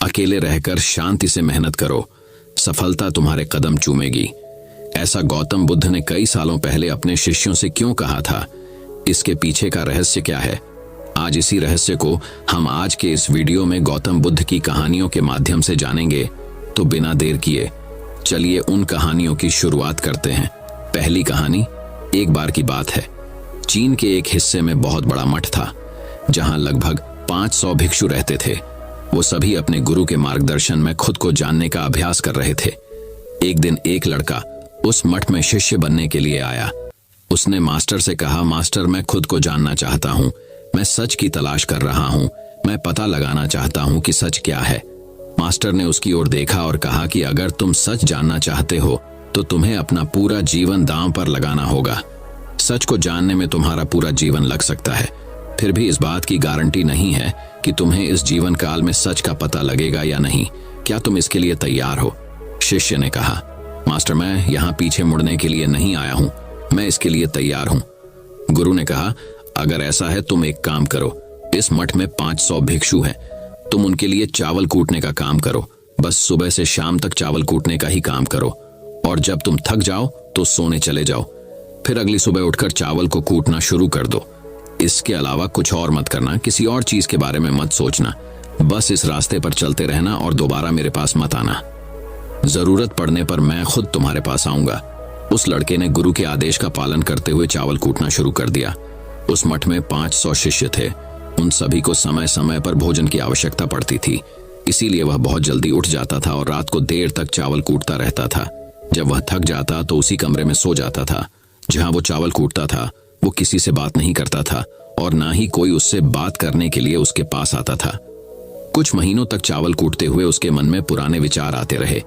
अकेले रहकर शांति से मेहनत करो, सफलता तुम्हारे कदम चूमेगी। ऐसा गौतम बुद्ध ने कई सालों पहले अपने शिष्यों से क्यों कहा था? इसके पीछे का रहस्य क्या है? आज इसी रहस्य को हम आज के इस वीडियो में गौतम बुद्ध की कहानियों के माध्यम से जानेंगे। तो बिना देर किए चलिए उन कहानियों की शुरुआत करते हैं। पहली कहानी, एक बार की बात है। चीन के एक हिस्से में बहुत बड़ा मठ था, जहां लगभग 500 भिक्षु रहते थे। वो सभी अपने गुरु के मार्गदर्शन में खुद को जानने का अभ्यास कर रहे थे। एक दिन एक लड़का उस मठ में शिष्य बनने के लिए आया। उसने मास्टर से कहा, मास्टर, मैं खुद को जानना चाहता हूँ, मैं सच की तलाश कर रहा हूँ, मैं पता लगाना चाहता हूँ कि सच क्या है। मास्टर ने उसकी ओर देखा और कहा कि अगर तुम सच जानना चाहते हो तो तुम्हें अपना पूरा जीवन दांव पर लगाना होगा। सच को जानने में तुम्हारा पूरा जीवन लग सकता है, फिर भी इस बात की गारंटी नहीं है कि तुम्हें इस जीवन काल में सच का पता लगेगा या नहीं। क्या तुम इसके लिए तैयार हो? शिष्य ने कहा, मास्टर, मैं यहाँ पीछे मुड़ने के लिए नहीं आया हूँ, मैं इसके लिए तैयार हूँ। गुरु ने कहा, अगर ऐसा है तुम एक काम करो, इस मठ में 500 भिक्षु हैं, तुम उनके लिए चावल कूटने का काम करो। बस सुबह से शाम तक चावल कूटने का ही काम करो, और जब तुम थक जाओ तो सोने चले जाओ। फिर अगली सुबह उठकर चावल को कूटना शुरू कर दो। इसके अलावा कुछ और मत करना, किसी और चीज के बारे में मत सोचना। बस इस रास्ते पर चलते रहना और दोबारा मेरे पास मत आना। जरूरत पड़ने पर मैं खुद तुम्हारे पास आऊंगा। उस लड़के ने गुरु के आदेश का पालन करते हुए चावल कूटना शुरू कर दिया। उस मठ में 500 शिष्य थे। उन सभी को समय समय पर भोजन की आवश्यकता पड़ती थी, इसीलिए वह बहुत जल्दी उठ जाता था और रात को देर तक चावल कूटता रहता था। जब वह थक जाता तो उसी कमरे में सो जाता था जहां वो चावल कूटता था। वो किसी से बात नहीं करता था और ना ही कोई उससे बात करने के लिए उसके पास आता था। कुछ महीनों तक चावल कूटते हुए उसके मन में पुराने विचार आते रहे,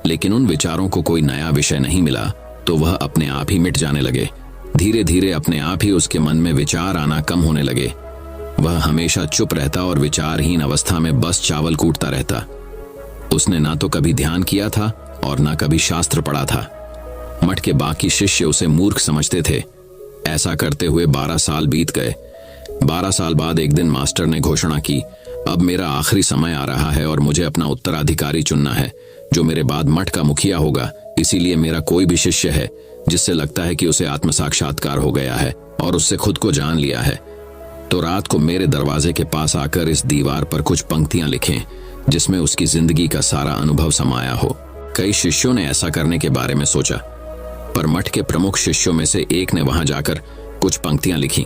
लेकिन उन विचारों को कोई नया विषय नहीं मिला तो वह अपने आप ही मिट जाने लगे। धीरे धीरे अपने आप ही उसके मन में विचार आना कम होने लगे। वह हमेशा चुप रहता और विचारहीन अवस्था में बस चावल कूटता रहता। उसने ना तो कभी ध्यान किया था और ना कभी शास्त्र पढ़ा था। मठ के बाकी शिष्य उसे मूर्ख समझते थे। ऐसा करते हुए 12 साल बीत गए। 12 साल बाद एक दिन मास्टर ने घोषणा की, अब मेरा आखिरी समय आ रहा है और मुझे अपना उत्तराधिकारी चुनना है, जो मेरे बाद मठ का मुखिया होगा। इसीलिए मेरा कोई भी शिष्य है जिससे लगता है कि उसे आत्म साक्षात्कार हो गया है और उससे खुद को जान लिया है, तो रात को मेरे दरवाजे के पास आकर इस दीवार पर कुछ पंक्तियां लिखें जिसमें उसकी जिंदगी का सारा अनुभव समाया हो। कई शिष्यों ने ऐसा करने के बारे में सोचा, पर मठ के प्रमुख शिष्यों में से एक ने वहां जाकर कुछ पंक्तियां लिखी।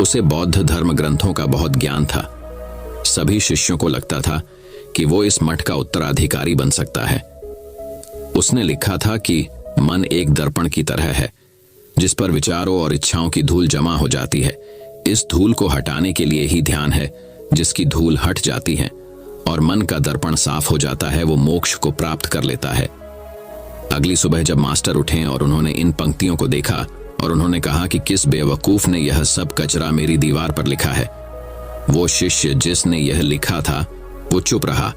उसे बौद्ध धर्म ग्रंथों का बहुत ज्ञान था। सभी शिष्यों को लगता था कि वो इस मठ का उत्तराधिकारी बन सकता है। उसने लिखा था कि मन एक दर्पण की तरह है जिस पर विचारों और इच्छाओं की धूल जमा हो जाती है। इस धूल को हटाने के लिए ही ध्यान है, जिसकी धूल हट जाती है और मन का दर्पण साफ हो जाता है, वो मोक्ष को प्राप्त कर लेता है। अगली सुबह जब मास्टर उठे और उन्होंने इन पंक्तियों को देखा और उन्होंने कहा कि किस बेवकूफ ने यह सब कचरा मेरी दीवार पर लिखा है। वो शिष्य जिसने यह लिखा था वो चुप रहा।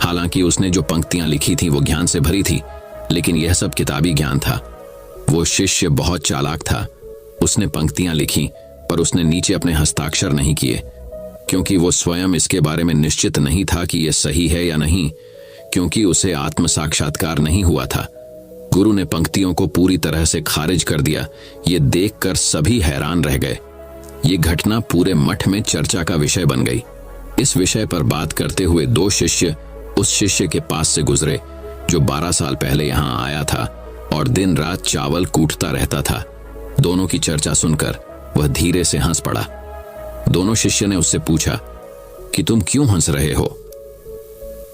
हालांकि उसने जो पंक्तियां लिखी थी वो ज्ञान से भरी थी, लेकिन यह सब किताबी ज्ञान था। वो शिष्य बहुत चालाक था। उसने पंक्तियां लिखी पर उसने नीचे अपने हस्ताक्षर नहीं किए, क्योंकि वो स्वयं इसके बारे में निश्चित नहीं था कि यह सही है या नहीं, क्योंकि उसे आत्म साक्षात्कार नहीं हुआ था। गुरु ने पंक्तियों को पूरी तरह से खारिज कर दिया। ये देखकर सभी हैरान रह गए। ये घटना पूरे मठ में चर्चा का विषय बन गई। इस विषय पर बात करते हुए 2 शिष्य उस शिष्य के पास से गुजरे जो 12 साल पहले यहाँ आया था और दिन रात चावल कूटता रहता था। दोनों की चर्चा सुनकर वह धीरे से हंस पड़ा। दोनों शिष्य ने उससे पूछा कि तुम क्यों हंस रहे हो?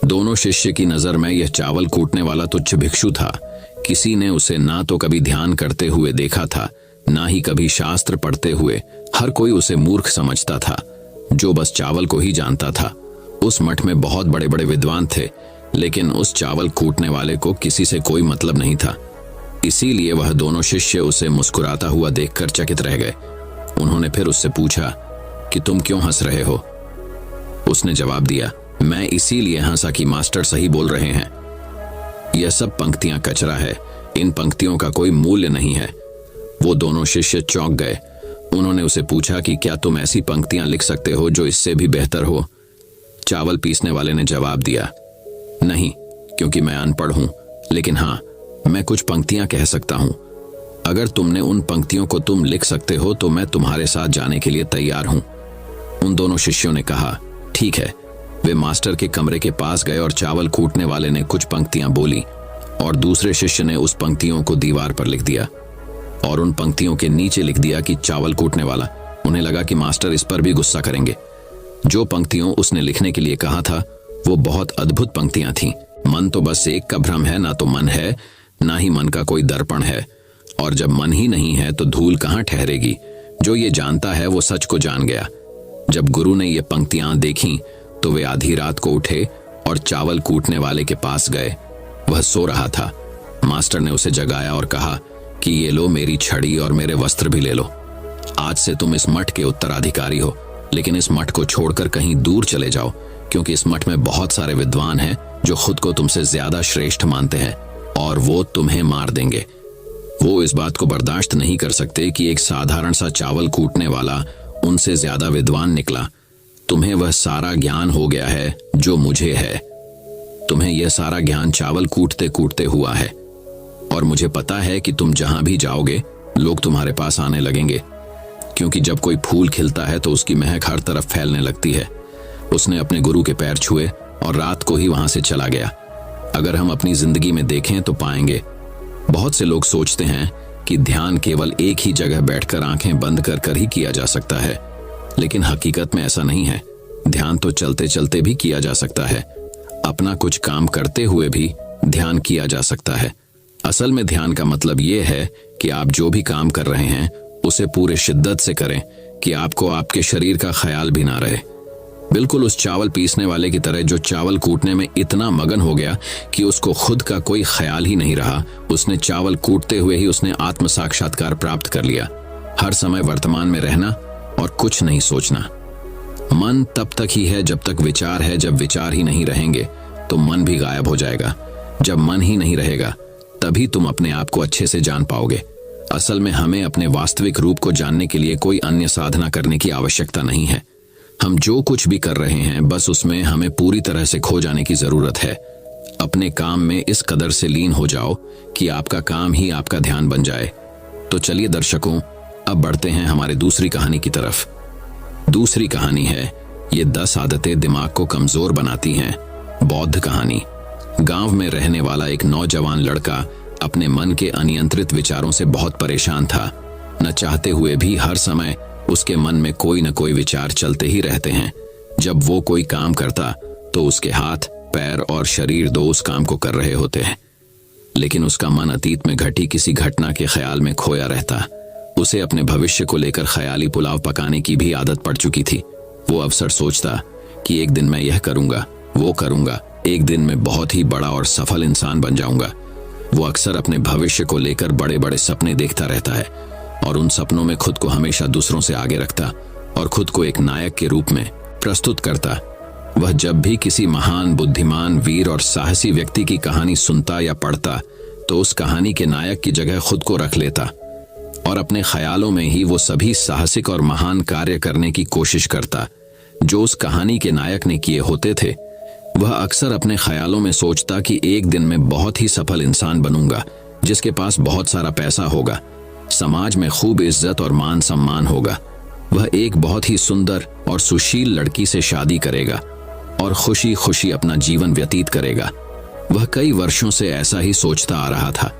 दोनों शिष्य की नजर में यह चावल कूटने वाला तुच्छ भिक्षु था। किसी ने उसे ना तो कभी ध्यान करते हुए देखा था, ना ही कभी शास्त्र पढ़ते हुए। हर कोई उसे मूर्ख समझता था जो बस चावल को ही जानता था। उस मठ में बहुत बड़े बड़े विद्वान थे, लेकिन उस चावल कूटने वाले को किसी से कोई मतलब नहीं था। इसीलिए वह दोनों शिष्य उसे मुस्कुराता हुआ देखकर चकित रह गए। उन्होंने फिर उससे पूछा कि तुम क्यों हंस रहे हो? उसने जवाब दिया, मैं इसीलिए हंसा कि मास्टर सही बोल रहे हैं। यह सब पंक्तियां कचरा है, इन पंक्तियों का कोई मूल्य नहीं है। वो दोनों शिष्य चौंक गए। उन्होंने उसे पूछा कि क्या तुम ऐसी पंक्तियां लिख सकते हो जो इससे भी बेहतर हो? चावल पीसने वाले ने जवाब दिया, नहीं, क्योंकि मैं अनपढ़ हूं, लेकिन हाँ, मैं कुछ पंक्तियां कह सकता हूं। अगर तुमने उन पंक्तियों को तुम लिख सकते हो तो मैं तुम्हारे साथ जाने के लिए तैयार हूं। उन दोनों शिष्यों ने कहा, ठीक है। वे मास्टर के कमरे के पास गए और चावल कूटने वाले ने कुछ पंक्तियां बोली और दूसरे शिष्य ने उस पंक्तियों को दीवार पर लिख दिया और उन पंक्तियों के नीचे लिख दिया कि चावल कूटने वाला। उन्हें लगा कि मास्टर इस पर भी गुस्सा करेंगे। जो पंक्तियों उसने लिखने के लिए कहा था वो बहुत अद्भुत पंक्तियां थीं। मन तो बस एक का भ्रम है, ना तो मन है, ना ही मन का कोई दर्पण है, और जब मन ही नहीं है तो धूल कहाँ ठहरेगी। जो ये जानता है वो सच को जान गया। जब गुरु ने ये पंक्तियां देखीं तो वे आधी रात को उठे और चावल कूटने वाले के पास गए। वह सो रहा था। मास्टर ने उसे जगाया और कहा कि ये लो मेरी छड़ी और मेरे वस्त्र भी ले लो। आज से तुम इस मठ के उत्तराधिकारी हो, लेकिन इस मठ को छोड़कर कहीं दूर चले जाओ, क्योंकि इस मठ में बहुत सारे विद्वान हैं जो खुद को तुमसे ज्यादा श्रेष्ठ मानते हैं और वो तुम्हें मार देंगे। वो इस बात को बर्दाश्त नहीं कर सकते कि एक साधारण सा चावल कूटने वाला उनसे ज्यादा विद्वान निकला। तुम्हें वह सारा ज्ञान हो गया है जो मुझे है। तुम्हें यह सारा ज्ञान चावल कूटते कूटते हुआ है, और मुझे पता है कि तुम जहां भी जाओगे लोग तुम्हारे पास आने लगेंगे, क्योंकि जब कोई फूल खिलता है तो उसकी महक हर तरफ फैलने लगती है। उसने अपने गुरु के पैर छुए और रात को ही वहां से चला गया। अगर हम अपनी जिंदगी में देखें तो पाएंगे, बहुत से लोग सोचते हैं कि ध्यान केवल एक ही जगह बैठकर आंखें बंद कर कर ही किया जा सकता है, लेकिन हकीकत में ऐसा नहीं है। ध्यान तो चलते चलते भी किया जा सकता है। अपना कुछ काम करते हुए भी ध्यान किया जा सकता है। असल में ध्यान का मतलब यह है कि आप जो भी काम कर रहे हैं उसे पूरे शिद्दत से करें कि आपको आपके शरीर का ख्याल भी ना रहे। बिल्कुल उस चावल पीसने वाले की तरह जो चावल कूटने में इतना मगन हो गया कि उसको खुद का कोई ख्याल ही नहीं रहा। उसने चावल कूटते हुए ही उसने आत्म साक्षात्कार प्राप्त कर लिया। हर समय वर्तमान में रहना और कुछ नहीं सोचना। मन तब तक ही है जब तक विचार है। जब विचार ही नहीं रहेंगे तो मन भी गायब हो जाएगा। जब मन ही नहीं रहेगा तभी तुम अपने आप को अच्छे से जान पाओगे। असल में हमें अपने वास्तविक रूप को जानने के लिए कोई अन्य साधना करने की आवश्यकता नहीं है। हम जो कुछ भी कर रहे हैं बस उसमें हमें पूरी तरह से खो जाने की जरूरत है। अपने काम में इस कदर से लीन हो जाओ कि आपका काम ही आपका ध्यान बन जाए। तो चलिए दर्शकों, अब बढ़ते हैं हमारे दूसरी कहानी की तरफ। दूसरी कहानी है ये 10 आदतें दिमाग को कमजोर बनाती हैं। बौद्ध कहानी। गांव में रहने वाला एक नौजवान लड़का अपने मन के अनियंत्रित विचारों से बहुत परेशान था। न चाहते हुए भी हर समय उसके मन में कोई न कोई विचार चलते ही रहते हैं। जब वो कोई काम करता तो उसके हाथ, पैर और शरीर दो उस काम को कर रहे होते हैं, लेकिन उसका मन अतीत में घटी किसी घटना के ख्याल में खोया रहता। उसे अपने भविष्य को लेकर ख्याली पुलाव पकाने की भी आदत पड़ चुकी थी। वो अक्सर सोचता कि एक दिन मैं यह करूंगा, वो करूंगा, एक दिन मैं बहुत ही बड़ा और सफल इंसान बन जाऊंगा। वो अक्सर अपने भविष्य को लेकर बड़े बड़े सपने देखता रहता है और उन सपनों में खुद को हमेशा दूसरों से आगे रखता और खुद को एक नायक के रूप में प्रस्तुत करता। वह जब भी किसी महान, बुद्धिमान, वीर और साहसी व्यक्ति की कहानी सुनता या पढ़ता तो उस कहानी के नायक की जगह खुद को रख लेता और अपने ख्यालों में ही वो सभी साहसिक और महान कार्य करने की कोशिश करता जो उस कहानी के नायक ने किए होते थे। वह अक्सर अपने ख्यालों में सोचता कि एक दिन मैं बहुत ही सफल इंसान बनूंगा जिसके पास बहुत सारा पैसा होगा, समाज में खूब इज्जत और मान सम्मान होगा। वह एक बहुत ही सुंदर और सुशील लड़की से शादी करेगा और खुशी खुशी अपना जीवन व्यतीत करेगा। वह कई वर्षों से ऐसा ही सोचता आ रहा था।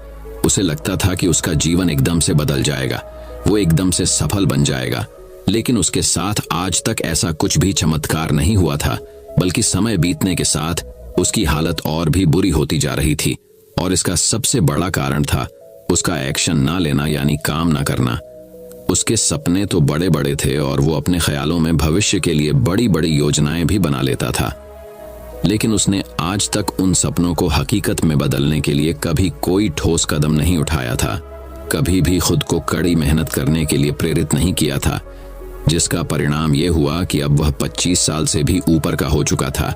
उसे लगता था कि उसका जीवन एकदम से बदल जाएगा, वो एकदम से सफल बन जाएगा, लेकिन उसके साथ आज तक ऐसा कुछ भी चमत्कार नहीं हुआ था, बल्कि समय बीतने के साथ उसकी हालत और भी बुरी होती जा रही थी। और इसका सबसे बड़ा कारण था उसका एक्शन ना लेना, यानी काम ना करना। उसके सपने तो बड़े बड़े थे और वो अपने ख्यालों में भविष्य के लिए बड़ी बड़ी योजनाएं भी बना लेता था, लेकिन उसने आज तक उन सपनों को हकीकत में बदलने के लिए कभी कोई ठोस कदम नहीं उठाया था। कभी भी खुद को कड़ी मेहनत करने के लिए प्रेरित नहीं किया था, जिसका परिणाम यह हुआ कि अब वह 25 साल से भी ऊपर का हो चुका था,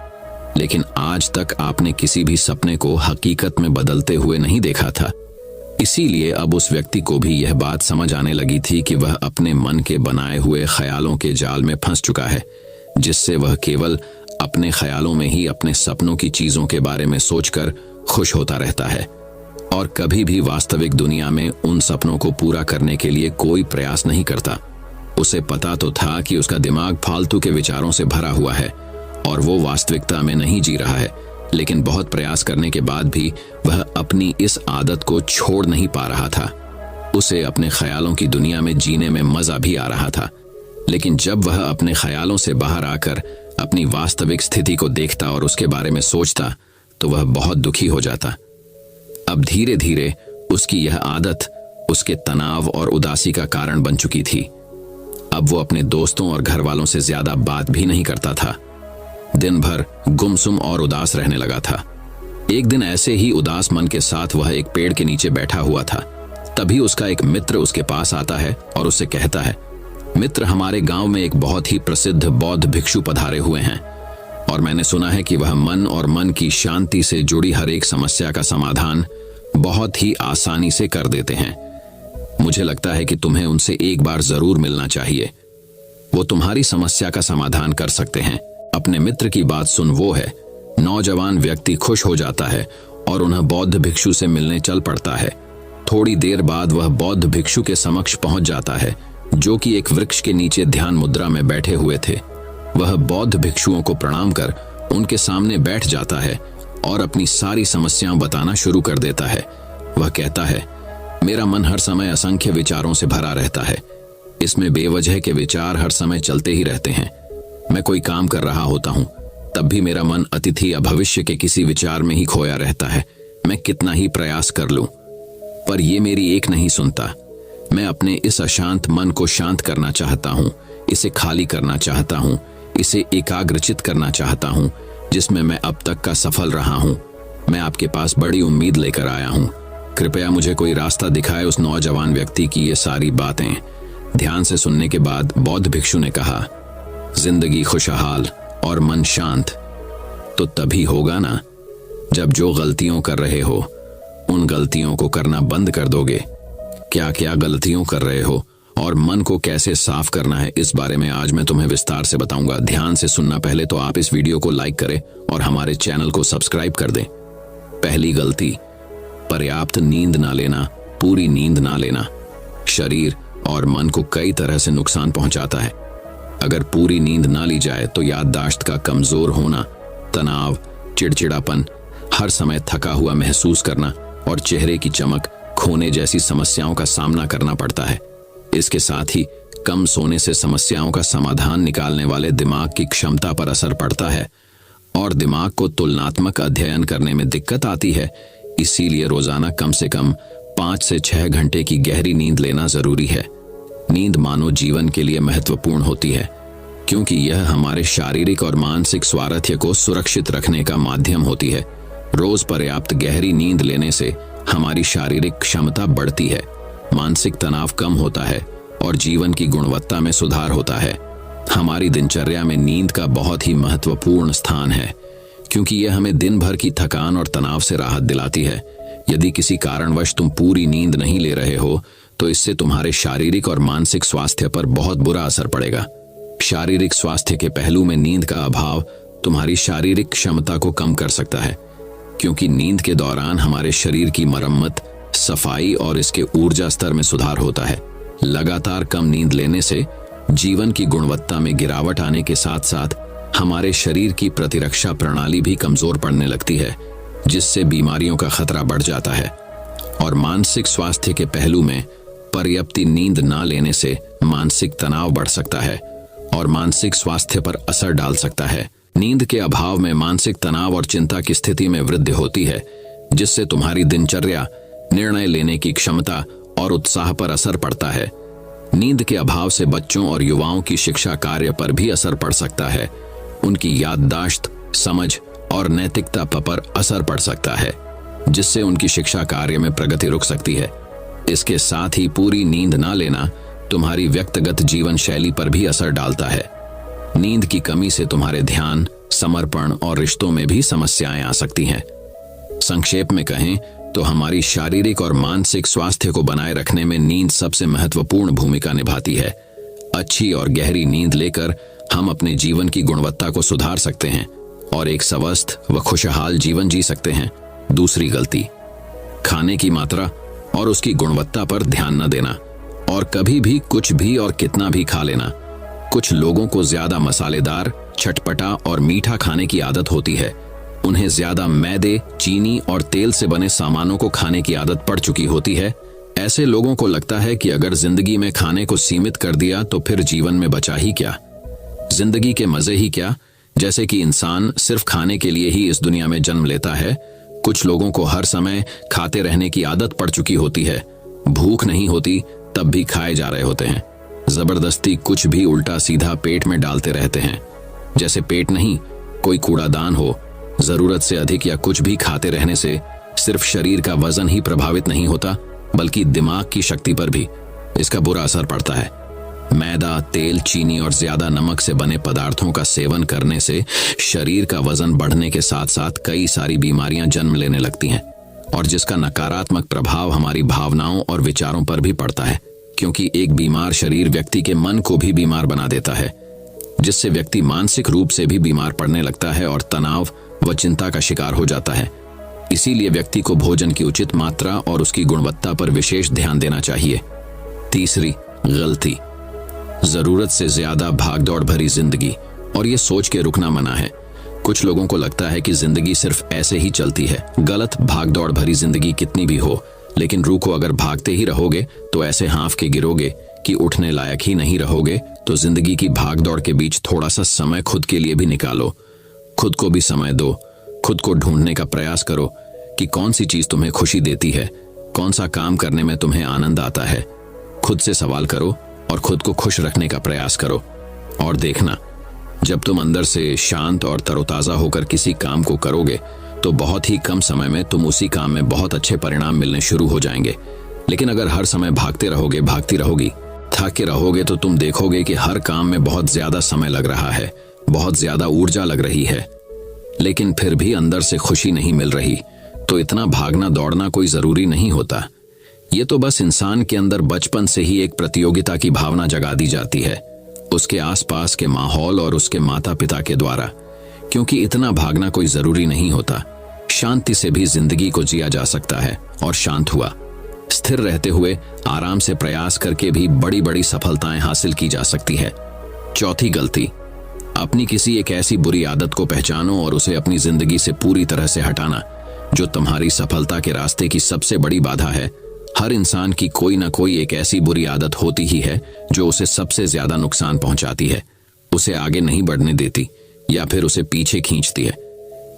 लेकिन आज तक आपने किसी भी सपने को हकीकत में बदलते हुए नहीं देखा था। इसीलिए अब उस व्यक्ति को भी यह बात समझ आने लगी थी कि वह अपने मन के बनाए हुए ख्यालों के जाल में फंस चुका है, जिससे वह केवल अपने ख्यालों में ही अपने सपनों की चीजों के बारे में सोचकर खुश होता रहता है और कभी भी वास्तविक दुनिया में उन सपनों को पूरा करने के लिए कोई प्रयास नहीं करता। उसे पता तो था कि उसका दिमाग फालतू के विचारों से भरा हुआ है और वो वास्तविकता में नहीं जी रहा है, लेकिन बहुत प्रयास करने के बाद भी वह अपनी इस आदत को छोड़ नहीं पा रहा था। उसे अपने ख्यालों की दुनिया में जीने में मजा भी आ रहा था, लेकिन जब वह अपने ख्यालों से बाहर आकर अपनी वास्तविक स्थिति को देखता और उसके बारे में सोचता तो वह बहुत दुखी हो जाता। अब धीरे धीरे उसकी यह आदत उसके तनाव और उदासी का कारण बन चुकी थी। अब वो अपने दोस्तों और घर वालों से ज्यादा बात भी नहीं करता था। दिन भर गुमसुम और उदास रहने लगा था। एक दिन ऐसे ही उदास मन के साथ वह एक पेड़ के नीचे बैठा हुआ था। तभी उसका एक मित्र उसके पास आता है और उससे कहता है, मित्र, हमारे गांव में एक बहुत ही प्रसिद्ध बौद्ध भिक्षु पधारे हुए हैं और मैंने सुना है कि वह मन और मन की शांति से जुड़ी हर एक समस्या का समाधान बहुत ही आसानी से कर देते हैं। मुझे लगता है कि तुम्हें उनसे एक बार जरूर मिलना चाहिए। वो तुम्हारी समस्या का समाधान कर सकते हैं। अपने मित्र की बात सुन वो है नौजवान व्यक्ति खुश हो जाता है और उन्हें बौद्ध भिक्षु से मिलने चल पड़ता है। थोड़ी देर बाद वह बौद्ध भिक्षु के समक्ष पहुंच जाता है, जो कि एक वृक्ष के नीचे ध्यान मुद्रा में बैठे हुए थे। वह बौद्ध भिक्षुओं को प्रणाम कर उनके सामने बैठ जाता है और अपनी सारी समस्याएं बताना शुरू कर देता है। वह कहता है, मेरा मन हर समय असंख्य विचारों से भरा रहता है। इसमें बेवजह के विचार हर समय चलते ही रहते हैं। मैं कोई काम कर रहा होता हूँ तब भी मेरा मन अतीत या भविष्य के किसी विचार में ही खोया रहता है। मैं कितना ही प्रयास कर लूं, पर यह मेरी एक नहीं सुनता। मैं अपने इस अशांत मन को शांत करना चाहता हूँ, इसे खाली करना चाहता हूँ, इसे एकाग्रचित करना चाहता हूँ, जिसमें मैं अब तक का सफल रहा हूँ। मैं आपके पास बड़ी उम्मीद लेकर आया हूँ। कृपया मुझे कोई रास्ता दिखाए। उस नौजवान व्यक्ति की ये सारी बातें ध्यान से सुनने के बाद बौद्ध भिक्षु ने कहा, जिंदगी खुशहाल और मन शांत तो तभी होगा ना जब जो गलतियों कर रहे हो उन गलतियों को करना बंद कर दोगे। क्या क्या गलतियों कर रहे हो और मन को कैसे साफ करना है, इस बारे में आज मैं तुम्हें विस्तार से बताऊंगा। ध्यान से सुनना। पहले तो आप इस वीडियो को लाइक करें और हमारे चैनल को सब्सक्राइब कर दें। पहली गलती, पर्याप्त नींद ना लेना, पूरी नींद ना लेना शरीर और मन को कई तरह से नुकसान पहुंचाता है। अगर पूरी नींद ना ली जाए तो याददाश्त का कमजोर होना, तनाव, चिड़चिड़ापन, हर समय थका हुआ महसूस करना और चेहरे की चमक खोने जैसी समस्याओं का सामना करना पड़ता है। इसके साथ ही कम सोने से समस्याओं का समाधान निकालने वाले दिमाग की क्षमता पर असर पड़ता है और दिमाग को तुलनात्मक अध्ययन करने में दिक्कत आती है। इसीलिए रोजाना कम से कम 5 से 6 घंटे की गहरी नींद लेना जरूरी है। नींद मानव जीवन के लिए महत्वपूर्ण होती है क्योंकि यह हमारे शारीरिक और मानसिक स्वास्थ्य को सुरक्षित रखने का माध्यम होती है। रोज पर्याप्त गहरी नींद लेने से हमारी शारीरिक क्षमता बढ़ती है, मानसिक तनाव कम होता है और जीवन की गुणवत्ता में सुधार होता है। हमारी दिनचर्या में नींद का बहुत ही महत्वपूर्ण स्थान है क्योंकि यह हमें दिन भर की थकान और तनाव से राहत दिलाती है। यदि किसी कारणवश तुम पूरी नींद नहीं ले रहे हो तो इससे तुम्हारे शारीरिक और मानसिक स्वास्थ्य पर बहुत बुरा असर पड़ेगा। शारीरिक स्वास्थ्य के पहलू में नींद का अभाव तुम्हारी शारीरिक क्षमता को कम कर सकता है क्योंकि नींद के दौरान हमारे शरीर की मरम्मत, सफाई और इसके ऊर्जा स्तर में सुधार होता है। लगातार कम नींद लेने से जीवन की गुणवत्ता में गिरावट आने के साथ साथ हमारे शरीर की प्रतिरक्षा प्रणाली भी कमजोर पड़ने लगती है, जिससे बीमारियों का खतरा बढ़ जाता है। और मानसिक स्वास्थ्य के पहलू में पर्याप्त नींद ना लेने से मानसिक तनाव बढ़ सकता है और मानसिक स्वास्थ्य पर असर डाल सकता है। नींद के अभाव में मानसिक तनाव और चिंता की स्थिति में वृद्धि होती है, जिससे तुम्हारी दिनचर्या, निर्णय लेने की क्षमता और उत्साह पर असर पड़ता है। नींद के अभाव से बच्चों और युवाओं की शिक्षा कार्य पर भी असर पड़ सकता है। उनकी याददाश्त, समझ और नैतिकता पर असर पड़ सकता है, जिससे उनकी शिक्षा कार्य में प्रगति रुक सकती है। इसके साथ ही पूरी नींद ना लेना तुम्हारी व्यक्तिगत जीवन शैली पर भी असर डालता है। नींद की कमी से तुम्हारे ध्यान, समर्पण और रिश्तों में भी समस्याएं आ सकती हैं। संक्षेप में कहें तो हमारी शारीरिक और मानसिक स्वास्थ्य को बनाए रखने में नींद सबसे महत्वपूर्ण भूमिका निभाती है। अच्छी और गहरी नींद लेकर हम अपने जीवन की गुणवत्ता को सुधार सकते हैं और एक स्वस्थ व खुशहाल जीवन जी सकते हैं। दूसरी गलती, खाने की मात्रा और उसकी गुणवत्ता पर ध्यान न देना और कभी भी कुछ भी और कितना भी खा लेना। कुछ लोगों को ज्यादा मसालेदार, चटपटा और मीठा खाने की आदत होती है। उन्हें ज्यादा मैदे, चीनी और तेल से बने सामानों को खाने की आदत पड़ चुकी होती है। ऐसे लोगों को लगता है कि अगर जिंदगी में खाने को सीमित कर दिया तो फिर जीवन में बचा ही क्या, जिंदगी के मजे ही क्या, जैसे कि इंसान सिर्फ खाने के लिए ही इस दुनिया में जन्म लेता है। कुछ लोगों को हर समय खाते रहने की आदत पड़ चुकी होती है। भूख नहीं होती तब भी खाए जा रहे होते हैं। जबरदस्ती कुछ भी उल्टा सीधा पेट में डालते रहते हैं, जैसे पेट नहीं कोई कूड़ादान हो। जरूरत से अधिक या कुछ भी खाते रहने से सिर्फ शरीर का वजन ही प्रभावित नहीं होता, बल्कि दिमाग की शक्ति पर भी इसका बुरा असर पड़ता है। मैदा, तेल, चीनी और ज्यादा नमक से बने पदार्थों का सेवन करने से शरीर का वजन बढ़ने के साथ साथ कई सारी बीमारियां जन्म लेने लगती हैं, और जिसका नकारात्मक प्रभाव हमारी भावनाओं और विचारों पर भी पड़ता है, क्योंकि एक बीमार शरीर व्यक्ति के मन को भी बीमार बना देता है, जिससे व्यक्ति मानसिक रूप से भी बीमार पड़ने लगता है और तनाव व चिंता का शिकार हो जाता है। इसीलिए व्यक्ति को भोजन की उचित मात्रा और उसकी गुणवत्ता पर विशेष ध्यान देना चाहिए। तीसरी गलती, जरूरत से ज्यादा भागदौड़ भरी जिंदगी और ये सोच के रुकना मना है। कुछ लोगों को लगता है कि जिंदगी सिर्फ ऐसे ही चलती है। गलत। भागदौड़ भरी जिंदगी कितनी भी हो, लेकिन रुको, अगर भागते ही रहोगे तो ऐसे हाँफ के गिरोगे कि उठने लायक ही नहीं रहोगे। तो जिंदगी की भागदौड़ के बीच थोड़ा सा समय खुद के लिए भी निकालो। खुद को भी समय दो। खुद को ढूंढने का प्रयास करो कि कौन सी चीज तुम्हें खुशी देती है, कौन सा काम करने में तुम्हें आनंद आता है। खुद से सवाल करो और खुद को खुश रखने का प्रयास करो। और देखना, जब तुम अंदर से शांत और तरोताजा होकर किसी काम को करोगे तो बहुत ही कम समय में तुम उसी काम में बहुत अच्छे परिणाम मिलने शुरू हो जाएंगे। लेकिन अगर हर समय भागते रहोगे, भागती रहोगी, थक के रहोगे, तो तुम देखोगे कि हर काम में बहुत ज्यादा समय लग रहा है, बहुत ज्यादा ऊर्जा लग रही है, लेकिन फिर भी अंदर से खुशी नहीं मिल रही। तो इतना भागना दौड़ना कोई जरूरी नहीं होता। ये तो बस इंसान के अंदर बचपन से ही एक प्रतियोगिता की भावना जगा दी जाती है, उसके आसपास के माहौल और उसके माता पिता के द्वारा। क्योंकि इतना भागना कोई जरूरी नहीं होता। शांति से भी जिंदगी को जिया जा सकता है, और शांत हुआ, स्थिर रहते हुए, आराम से प्रयास करके भी बड़ी बड़ी सफलताएं हासिल की जा सकती है। चौथी गलती, अपनी किसी एक ऐसी बुरी आदत को पहचानो और उसे अपनी जिंदगी से पूरी तरह से हटाना, जो तुम्हारी सफलता के रास्ते की सबसे बड़ी बाधा है। हर इंसान की कोई ना कोई एक ऐसी बुरी आदत होती ही है जो उसे सबसे ज्यादा नुकसान पहुंचाती है, उसे आगे नहीं बढ़ने देती या फिर उसे पीछे खींचती है।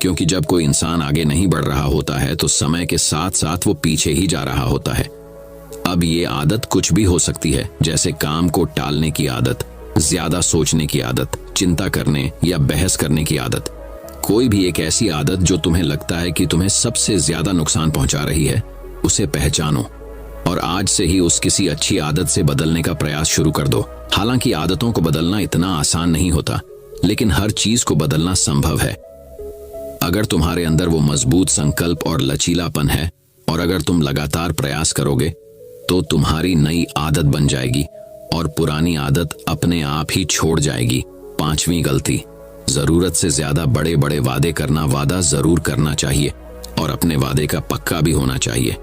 क्योंकि जब कोई इंसान आगे नहीं बढ़ रहा होता है तो समय के साथ साथ वो पीछे ही जा रहा होता है। अब ये आदत कुछ भी हो सकती है, जैसे काम को टालने की आदत, ज्यादा सोचने की आदत, चिंता करने या बहस करने की आदत। कोई भी एक ऐसी आदत जो तुम्हें लगता है कि तुम्हें सबसे ज्यादा नुकसान पहुंचा रही है, उसे पहचानो और आज से ही उस किसी अच्छी आदत से बदलने का प्रयास शुरू कर दो। हालांकि आदतों को बदलना इतना आसान नहीं होता, लेकिन हर चीज को बदलना संभव है अगर तुम्हारे अंदर वो मजबूत संकल्प और लचीलापन है, और अगर तुम लगातार प्रयास करोगे तो तुम्हारी नई आदत बन जाएगी और पुरानी आदत अपने आप ही छोड़ जाएगी। पांचवी गलती, जरूरत से ज्यादा बड़े बड़े वादे करना। वादा जरूर करना चाहिए और अपने वादे का पक्का भी होना चाहिए,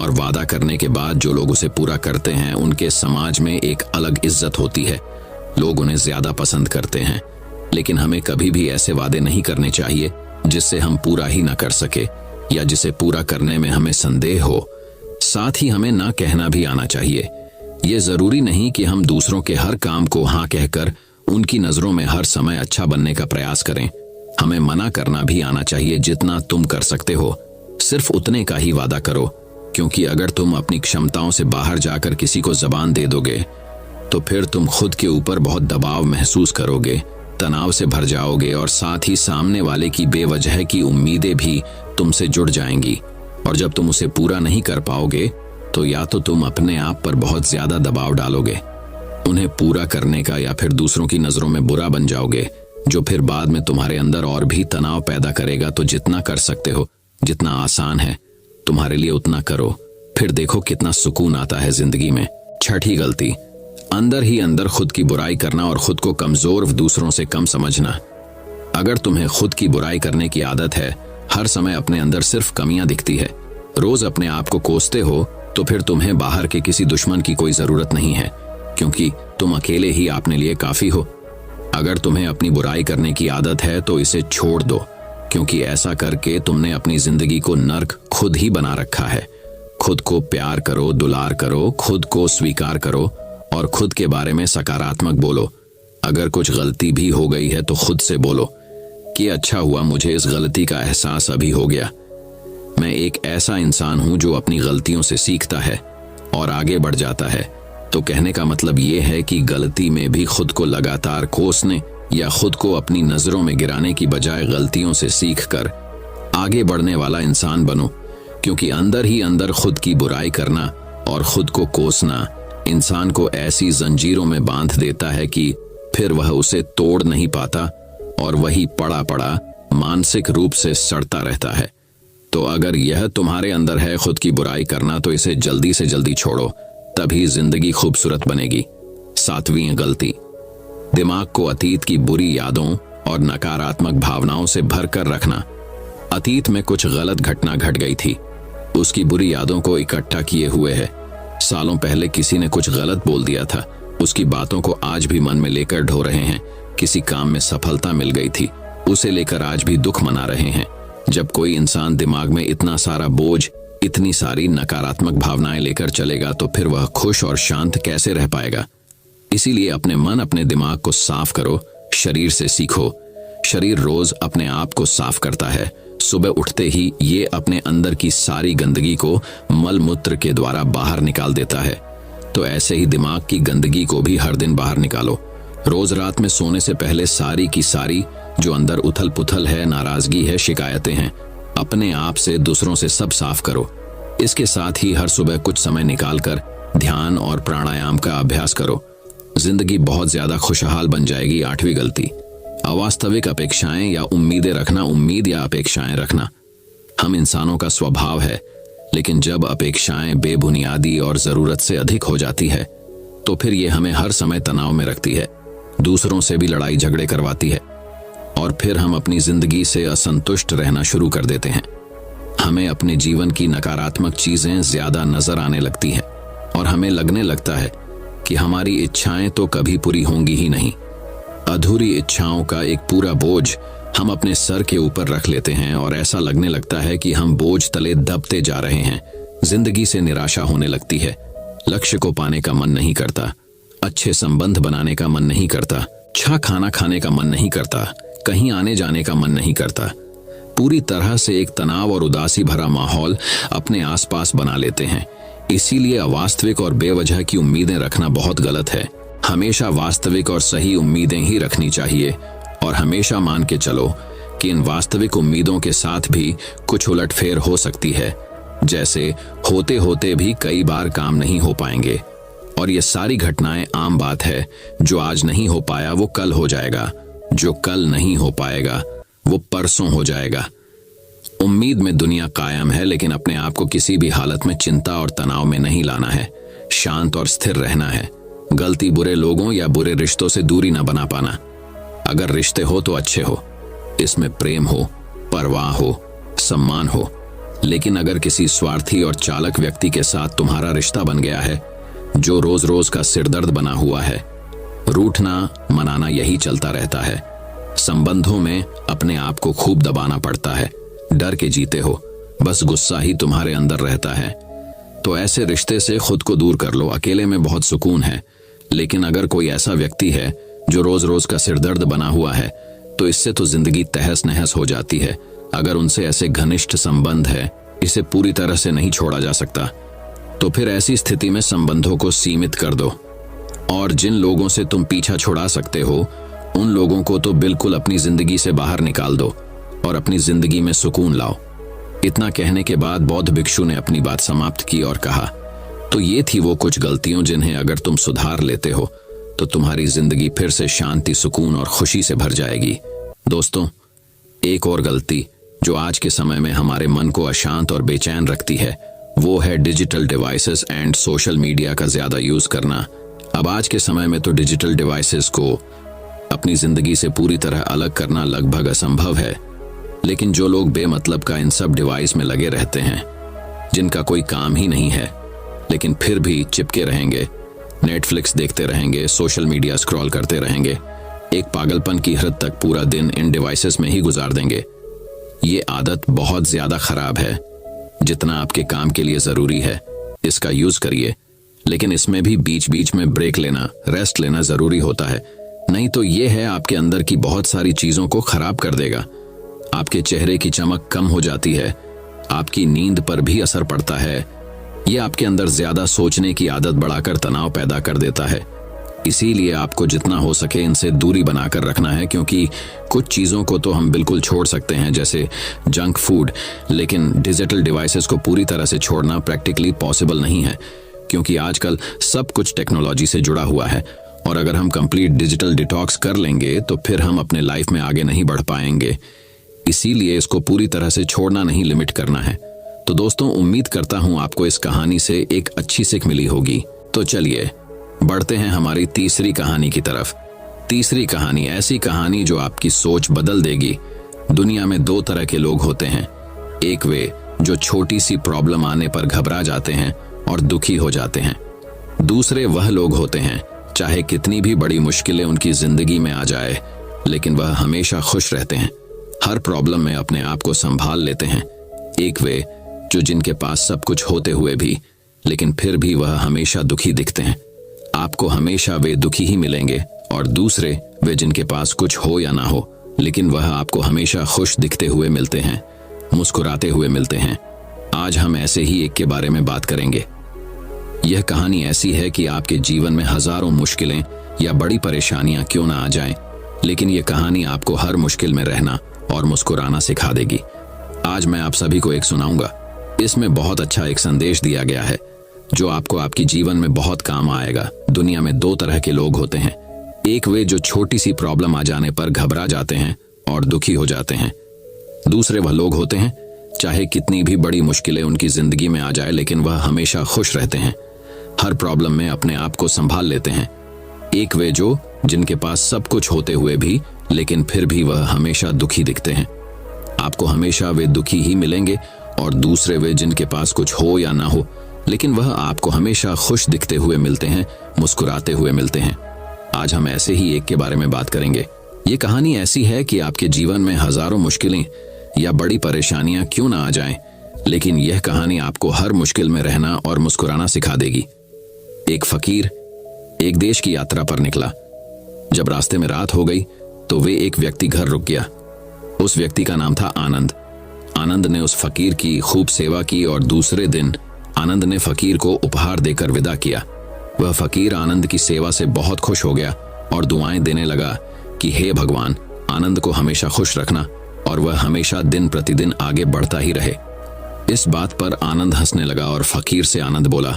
और वादा करने के बाद जो लोग उसे पूरा करते हैं उनके समाज में एक अलग इज्जत होती है। लोग उन्हें ज्यादा पसंद करते हैं। लेकिन हमें कभी भी ऐसे वादे नहीं करने चाहिए जिससे हम पूरा ही ना कर सके या जिसे पूरा करने में हमें संदेह हो। साथ ही हमें ना कहना भी आना चाहिए। ये जरूरी नहीं कि हम दूसरों के हर काम को हाँ कहकर उनकी नजरों में हर समय अच्छा बनने का प्रयास करें। हमें मना करना भी आना चाहिए। जितना तुम कर सकते हो सिर्फ उतने का ही वादा करो, क्योंकि अगर तुम अपनी क्षमताओं से बाहर जाकर किसी को जबान दे दोगे तो फिर तुम खुद के ऊपर बहुत दबाव महसूस करोगे, तनाव से भर जाओगे और साथ ही सामने वाले की बेवजह की उम्मीदें भी तुमसे जुड़ जाएंगी। और जब तुम उसे पूरा नहीं कर पाओगे तो या तो तुम अपने आप पर बहुत ज्यादा दबाव डालोगे उन्हें पूरा करने का, या फिर दूसरों की नजरों में बुरा बन जाओगे, जो फिर बाद में तुम्हारे अंदर और भी तनाव पैदा करेगा। तो जितना कर सकते हो, जितना आसान है तुम्हारे लिए, उतना करो, फिर देखो कितना सुकून आता है जिंदगी में। छठी गलती, अंदर ही अंदर खुद की बुराई करना और खुद को कमजोर दूसरों से कम समझना। अगर तुम्हें खुद की बुराई करने की आदत है, हर समय अपने अंदर सिर्फ कमियां दिखती है, रोज अपने आप को कोसते हो, तो फिर तुम्हें बाहर के किसी दुश्मन की कोई जरूरत नहीं है, क्योंकि तुम अकेले ही अपने लिए काफी हो। अगर तुम्हें अपनी बुराई करने की आदत है तो इसे छोड़ दो, क्योंकि ऐसा करके तुमने अपनी जिंदगी को नर्क खुद ही बना रखा है। खुद को प्यार करो, दुलार करो, खुद को स्वीकार करो और खुद के बारे में सकारात्मक बोलो। अगर कुछ गलती भी हो गई है तो खुद से बोलो कि अच्छा हुआ मुझे इस गलती का एहसास अभी हो गया। मैं एक ऐसा इंसान हूं जो अपनी गलतियों से सीखता है और आगे बढ़ जाता है। तो कहने का मतलब ये है कि गलती में भी खुद को लगातार कोसने या खुद को अपनी नजरों में गिराने की बजाय गलतियों से सीखकर आगे बढ़ने वाला इंसान बनो, क्योंकि अंदर ही अंदर खुद की बुराई करना और खुद को कोसना इंसान को ऐसी जंजीरों में बांध देता है कि फिर वह उसे तोड़ नहीं पाता और वही पड़ा पड़ा मानसिक रूप से सड़ता रहता है। तो अगर यह तुम्हारे अंदर है खुद की बुराई करना, तो इसे जल्दी से जल्दी छोड़ो, तभी जिंदगी खूबसूरत बनेगी। 7वीं गलती, दिमाग को अतीत की बुरी यादों और नकारात्मक भावनाओं से भरकर रखना। अतीत में कुछ गलत घटना घट गई थी, उसकी बुरी यादों को इकट्ठा किए हुए है। सालों पहले किसी ने कुछ गलत बोल दिया था, उसकी बातों को आज भी मन में लेकर ढो रहे हैं। किसी काम में सफलता मिल गई थी, उसे लेकर आज भी दुख मना रहे हैं। जब कोई इंसान दिमाग में इतना सारा बोझ, इतनी सारी नकारात्मक भावनाएं लेकर चलेगा, तो फिर वह खुश और शांत कैसे रह पाएगा। इसीलिए अपने मन, अपने दिमाग को साफ करो, शरीर से सीखो। शरीर रोज अपने आप को साफ करता है। सुबह उठते ही ये अपने अंदर की सारी गंदगी को मल मूत्र के द्वारा बाहर निकाल देता है। तो ऐसे ही दिमाग की गंदगी को भी हर दिन बाहर निकालो। रोज रात में सोने से पहले सारी की सारी जो अंदर उथल पुथल है, नाराजगी है, शिकायतें हैं, अपने आप से, दूसरों से सब साफ करो। इसके साथ ही हर सुबह कुछ समय निकालकर ध्यान और प्राणायाम का अभ्यास करो। जिंदगी बहुत ज्यादा खुशहाल बन जाएगी। 8वीं गलती, अवास्तविक अपेक्षाएं या उम्मीदें रखना। उम्मीद या अपेक्षाएं रखना हम इंसानों का स्वभाव है, लेकिन जब अपेक्षाएं बेबुनियादी और जरूरत से अधिक हो जाती है, तो फिर ये हमें हर समय तनाव में रखती है, दूसरों से भी लड़ाई झगड़े करवाती है और फिर हम अपनी जिंदगी से असंतुष्ट रहना शुरू कर देते हैं। हमें अपने जीवन की नकारात्मक चीजें ज्यादा नजर आने लगती हैं और हमें लगने लगता है कि हमारी इच्छाएं तो कभी पूरी होंगी ही नहीं। अधूरी इच्छाओं का एक पूरा बोझ हम अपने सर के ऊपर रख लेते हैं और ऐसा लगने लगता है कि हम बोझ तले दबते जा रहे हैं। जिंदगी से निराशा होने लगती है, लक्ष्य को पाने का मन नहीं करता, अच्छे संबंध बनाने का मन नहीं करता, अच्छा खाना खाने का मन नहीं करता, कहीं आने जाने का मन नहीं करता। पूरी तरह से एक तनाव और उदासी भरा माहौल अपने आसपास बना लेते हैं। इसीलिए अवास्तविक और बेवजह की उम्मीदें रखना बहुत गलत है। हमेशा वास्तविक और सही उम्मीदें ही रखनी चाहिए और हमेशा मान के चलो कि इन वास्तविक उम्मीदों के साथ भी कुछ उलटफेर हो सकती है। जैसे होते होते भी कई बार काम नहीं हो पाएंगे और ये सारी घटनाएं आम बात है। जो आज नहीं हो पाया वो कल हो जाएगा, जो कल नहीं हो पाएगा वो परसों हो जाएगा। उम्मीद में दुनिया कायम है, लेकिन अपने आप को किसी भी हालत में चिंता और तनाव में नहीं लाना है। शांत और स्थिर रहना है। गलती बुरे लोगों या बुरे रिश्तों से दूरी न बना पाना। अगर रिश्ते हो तो अच्छे हो, इसमें प्रेम हो, परवाह हो, सम्मान हो, लेकिन अगर किसी स्वार्थी और चालक व्यक्ति के साथ तुम्हारा रिश्ता बन गया है जो रोज रोज का सिरदर्द बना हुआ है, रूठना मनाना यही चलता रहता है। संबंधों में अपने आप को खूब दबाना पड़ता है, डर के जीते हो, बस गुस्सा ही तुम्हारे अंदर रहता है। तो ऐसे रिश्ते से खुद को दूर कर लो। अकेले में बहुत सुकून है, लेकिन अगर कोई ऐसा व्यक्ति है जो रोज रोज का सिरदर्द बना हुआ है, तो इससे तो जिंदगी तहस नहस हो जाती है। अगर उनसे ऐसे घनिष्ठ संबंध है, इसे पूरी तरह से नहीं छोड़ा जा सकता। तो फिर ऐसी स्थिति में संबंधों को सीमित कर दो और जिन लोगों से तुम पीछा छुड़ा सकते हो उन लोगों को तो बिल्कुल अपनी जिंदगी से बाहर निकाल दो और अपनी जिंदगी में सुकून लाओ। इतना कहने के बाद बौद्ध भिक्षु ने अपनी बात समाप्त की और कहा, तो ये थी वो कुछ गलतियां जिन्हें अगर तुम सुधार लेते हो तो तुम्हारी जिंदगी फिर से शांति, सुकून और खुशी से भर जाएगी। दोस्तों, एक और गलती जो आज के समय में हमारे मन को अशांत और बेचैन रखती है, वो है digital devices and social media का ज्यादा यूज करना। अब आज के समय में तो डिजिटल डिवाइसेस को अपनी जिंदगी से पूरी तरह अलग करना लगभग असंभव है, लेकिन जो लोग बेमतलब का इन सब डिवाइस में लगे रहते हैं, जिनका कोई काम ही नहीं है लेकिन फिर भी चिपके रहेंगे, नेटफ्लिक्स देखते रहेंगे, सोशल मीडिया स्क्रॉल करते रहेंगे, एक पागलपन की हद तक पूरा दिन इन डिवाइसेस में ही गुजार देंगे। ये आदत बहुत ज्यादा खराब है। जितना आपके काम के लिए जरूरी है इसका यूज करिए, लेकिन इसमें भी बीच बीच में ब्रेक लेना, रेस्ट लेना जरूरी होता है। नहीं तो ये है आपके अंदर की बहुत सारी चीजों को खराब कर देगा। आपके चेहरे की चमक कम हो जाती है, आपकी नींद पर भी असर पड़ता है। ये आपके अंदर ज्यादा सोचने की आदत बढ़ाकर तनाव पैदा कर देता है। इसीलिए आपको जितना हो सके इनसे दूरी बनाकर रखना है, क्योंकि कुछ चीजों को तो हम बिल्कुल छोड़ सकते हैं जैसे जंक फूड, लेकिन डिजिटल डिवाइसेस को पूरी तरह से छोड़ना प्रैक्टिकली पॉसिबल नहीं है, क्योंकि आजकल सब कुछ टेक्नोलॉजी से जुड़ा हुआ है। और अगर हम कंप्लीट डिजिटल डिटॉक्स कर लेंगे तो फिर हम अपने लाइफ में आगे नहीं बढ़ पाएंगे। इसीलिए इसको पूरी तरह से छोड़ना नहीं, लिमिट करना है। तो दोस्तों, उम्मीद करता हूं आपको इस कहानी से एक अच्छी सीख मिली होगी। तो चलिए बढ़ते हैं हमारी तीसरी कहानी की तरफ। तीसरी कहानी ऐसी कहानी जो आपकी सोच बदल देगी। दुनिया में दो तरह के लोग होते हैं। एक वे जो छोटी सी प्रॉब्लम आने पर घबरा जाते हैं और दुखी हो जाते हैं। दूसरे वह लोग होते हैं चाहे कितनी भी बड़ी मुश्किलें उनकी जिंदगी में आ जाए, लेकिन वह हमेशा खुश रहते हैं, हर प्रॉब्लम में अपने आप को संभाल लेते हैं। एक वे जो जिनके पास सब कुछ होते हुए भी लेकिन फिर भी वह हमेशा दुखी दिखते हैं। आपको हमेशा वे दुखी ही मिलेंगे। और दूसरे वे जिनके पास कुछ हो या ना हो, लेकिन वह आपको हमेशा खुश दिखते हुए मिलते हैं, मुस्कुराते हुए मिलते हैं। आज हम ऐसे ही एक के बारे में बात करेंगे। यह कहानी ऐसी है कि आपके जीवन में हजारों मुश्किलें या बड़ी परेशानियां क्यों ना आ जाएं, लेकिन यह कहानी आपको हर मुश्किल में रहना और मुस्कुराना सिखा देगी। आज मैं आप सभी को एक सुनाऊंगा। इसमें बहुत अच्छा एक संदेश दिया गया है जो आपको आपकी जीवन में बहुत काम आएगा। दुनिया में दो तरह के लोग होते हैं। एक वे जो छोटी सी प्रॉब्लम आ जाने पर घबरा जाते हैं और दुखी हो जाते हैं। दूसरे वह लोग होते हैं चाहे कितनी भी बड़ी मुश्किलें उनकी जिंदगी में आ जाए, लेकिन वह हमेशा खुश रहते हैं, हर प्रॉब्लम में अपने आप को संभाल लेते हैं। एक वे जो जिनके पास सब कुछ होते हुए भी लेकिन फिर भी वह हमेशा दुखी दिखते हैं। आपको हमेशा वे दुखी ही मिलेंगे। और दूसरे वे जिनके पास कुछ हो या ना हो, लेकिन वह आपको हमेशा खुश दिखते हुए मिलते हैं, मुस्कुराते हुए मिलते हैं। आज हम ऐसे ही एक के बारे में बात करेंगे। ये कहानी ऐसी है कि आपके जीवन में हजारों मुश्किलें या बड़ी परेशानियां क्यों ना आ जाएं, लेकिन यह कहानी आपको हर मुश्किल में रहना और मुस्कुराना सिखा देगी। एक फकीर एक देश की यात्रा पर निकला। जब रास्ते में रात हो गई तो वे एक व्यक्ति घर रुक गया। उस व्यक्ति का नाम था आनंद। आनंद ने उस फकीर की खूब सेवा की और दूसरे दिन आनंद ने फकीर को उपहार देकर विदा किया। वह फकीर आनंद की सेवा से बहुत खुश हो गया और दुआएं देने लगा कि हे भगवान, आनंद को हमेशा खुश रखना और वह हमेशा दिन प्रतिदिन आगे बढ़ता ही रहे। इस बात पर आनंद हंसने लगा और फकीर से आनंद बोला,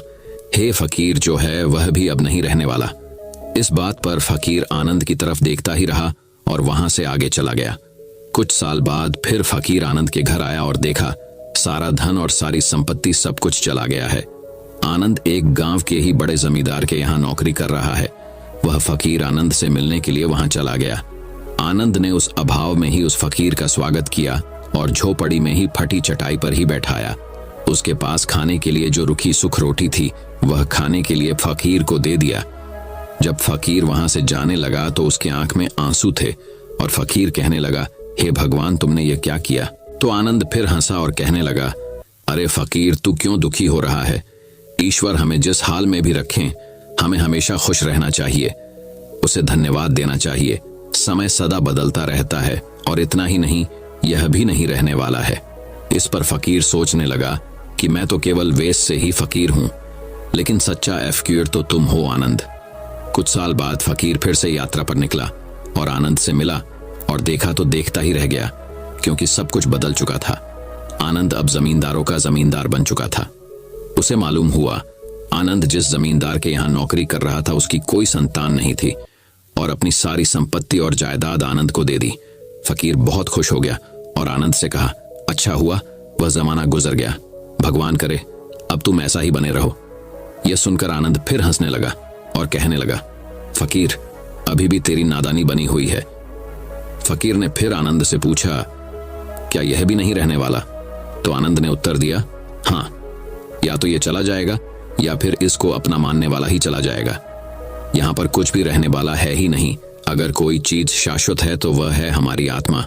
हे फकीर जो है वह भी अब नहीं रहने वाला। इस बात पर फकीर आनंद की तरफ देखता ही रहा और वहां से आगे चला गया। कुछ साल बाद फिर फकीर आनंद के घर आया और देखा सारा धन और सारी संपत्ति सब कुछ चला गया है। आनंद एक गांव के ही बड़े जमींदार के यहाँ नौकरी कर रहा है। वह फकीर आनंद से मिलने के लिए वहां चला गया। आनंद ने उस अभाव में ही उस फकीर का स्वागत किया और झोपड़ी में ही फटी चटाई पर ही बैठाया। उसके पास खाने के लिए जो रुखी सुख रोटी थी वह खाने के लिए फकीर को दे दिया। जब फकीर वहां से जाने लगा तो उसकी आंख में आंसू थे और फकीर कहने लगा, हे भगवान, तुमने ये क्या किया? तो आनंद फिर हंसा और कहने लगा, अरे फकीर, तू क्यों दुखी हो रहा है? ईश्वर हमें जिस हाल में भी रखें, हमें हमेशा खुश रहना चाहिए, उसे धन्यवाद देना चाहिए। समय सदा बदलता रहता है और इतना ही नहीं, यह भी नहीं रहने वाला है। इस पर फकीर सोचने लगा कि मैं तो केवल वेश से ही फकीर हूं, लेकिन सच्चा फकीर तो तुम हो आनंद। कुछ साल बाद फकीर फिर से यात्रा पर निकला और आनंद से मिला और देखा तो देखता ही रह गया, क्योंकि सब कुछ बदल चुका था। आनंद अब जमींदारों का जमींदार बन चुका था। उसे मालूम हुआ आनंद जिस जमींदार के यहाँ नौकरी कर रहा था उसकी कोई संतान नहीं थी और अपनी सारी संपत्ति और जायदाद आनंद को दे दी। फकीर बहुत खुश हो गया और आनंद से कहा, अच्छा हुआ वह जमाना गुजर गया, भगवान करे अब तुम ऐसा ही बने रहो। यह सुनकर आनंद फिर हंसने लगा और कहने लगा, फकीर, अभी भी तेरी नादानी बनी हुई है। फकीर ने फिर आनंद से पूछा, क्या यह भी नहीं रहने वाला? तो आनंद ने उत्तर दिया, हाँ, या तो ये चला जाएगा या फिर इसको अपना मानने वाला ही चला जाएगा। यहाँ पर कुछ भी रहने वाला है ही नहीं। अगर कोई चीज शाश्वत है तो वह है हमारी आत्मा,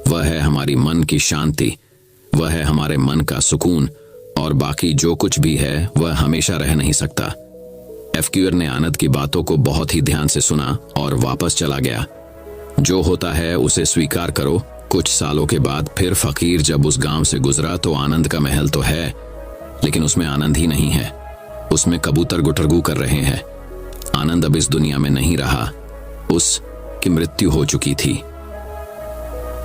वह है हमारी मन की शांति, वह है हमारे मन का सुकून, और बाकी जो कुछ भी है वह हमेशा रह नहीं सकता। एफक्यूअर ने आनंद की बातों को बहुत ही ध्यान से सुना और वापस चला गया। जो होता है उसे स्वीकार करो। कुछ सालों के बाद फिर फकीर जब उस गांव से गुजरा तो आनंद का महल तो है, लेकिन उसमें आनंद ही नहीं है। उसमें कबूतर गुटरगू कर रहे हैं। आनंद अब इस दुनिया में नहीं रहा, उसकी मृत्यु हो चुकी थी।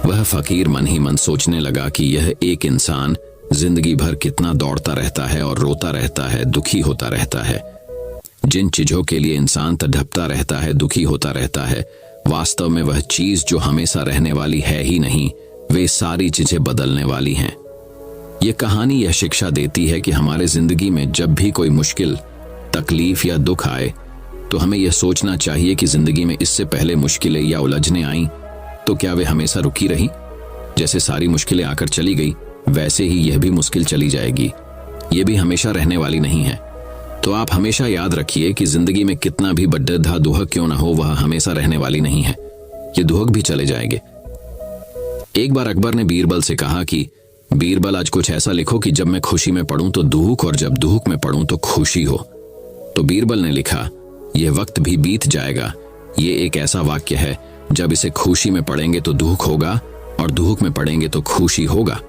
वह फकीर मन ही मन सोचने लगा कि यह एक इंसान जिंदगी भर कितना दौड़ता रहता है और रोता रहता है, दुखी होता रहता है। जिन चीजों के लिए इंसान तड़पता रहता है, दुखी होता रहता है, वास्तव में वह चीज जो हमेशा रहने वाली है ही नहीं, वे सारी चीजें बदलने वाली हैं। यह कहानी यह शिक्षा देती है कि हमारे जिंदगी में जब भी कोई मुश्किल, तकलीफ या दुख आए तो हमें यह सोचना चाहिए कि जिंदगी में इससे पहले मुश्किलें या उलझनें आईं तो क्या वे हमेशा रुकी रही? जैसे सारी मुश्किलें आकर चली गई, वैसे ही यह भी मुश्किल चली जाएगी। यह भी हमेशा रहने वाली नहीं है। तो आप हमेशा याद रखिए कि जिंदगी में कितना भी बड्ढा दुहक क्यों ना हो, वह हमेशा रहने वाली नहीं है। ये दुहक भी चले जाएंगे। एक बार अकबर ने बीरबल से कहा कि बीरबल, आज कुछ ऐसा लिखो कि जब मैं खुशी में पढ़ूं तो दुहक और जब दुहक में पढ़ूं तो खुशी हो। तो बीरबल ने लिखा, यह वक्त भी बीत जाएगा। ये एक ऐसा वाक्य है, जब इसे खुशी में पढ़ेंगे तो दुहक होगा और दुहक में पढ़ेंगे तो खुशी होगा।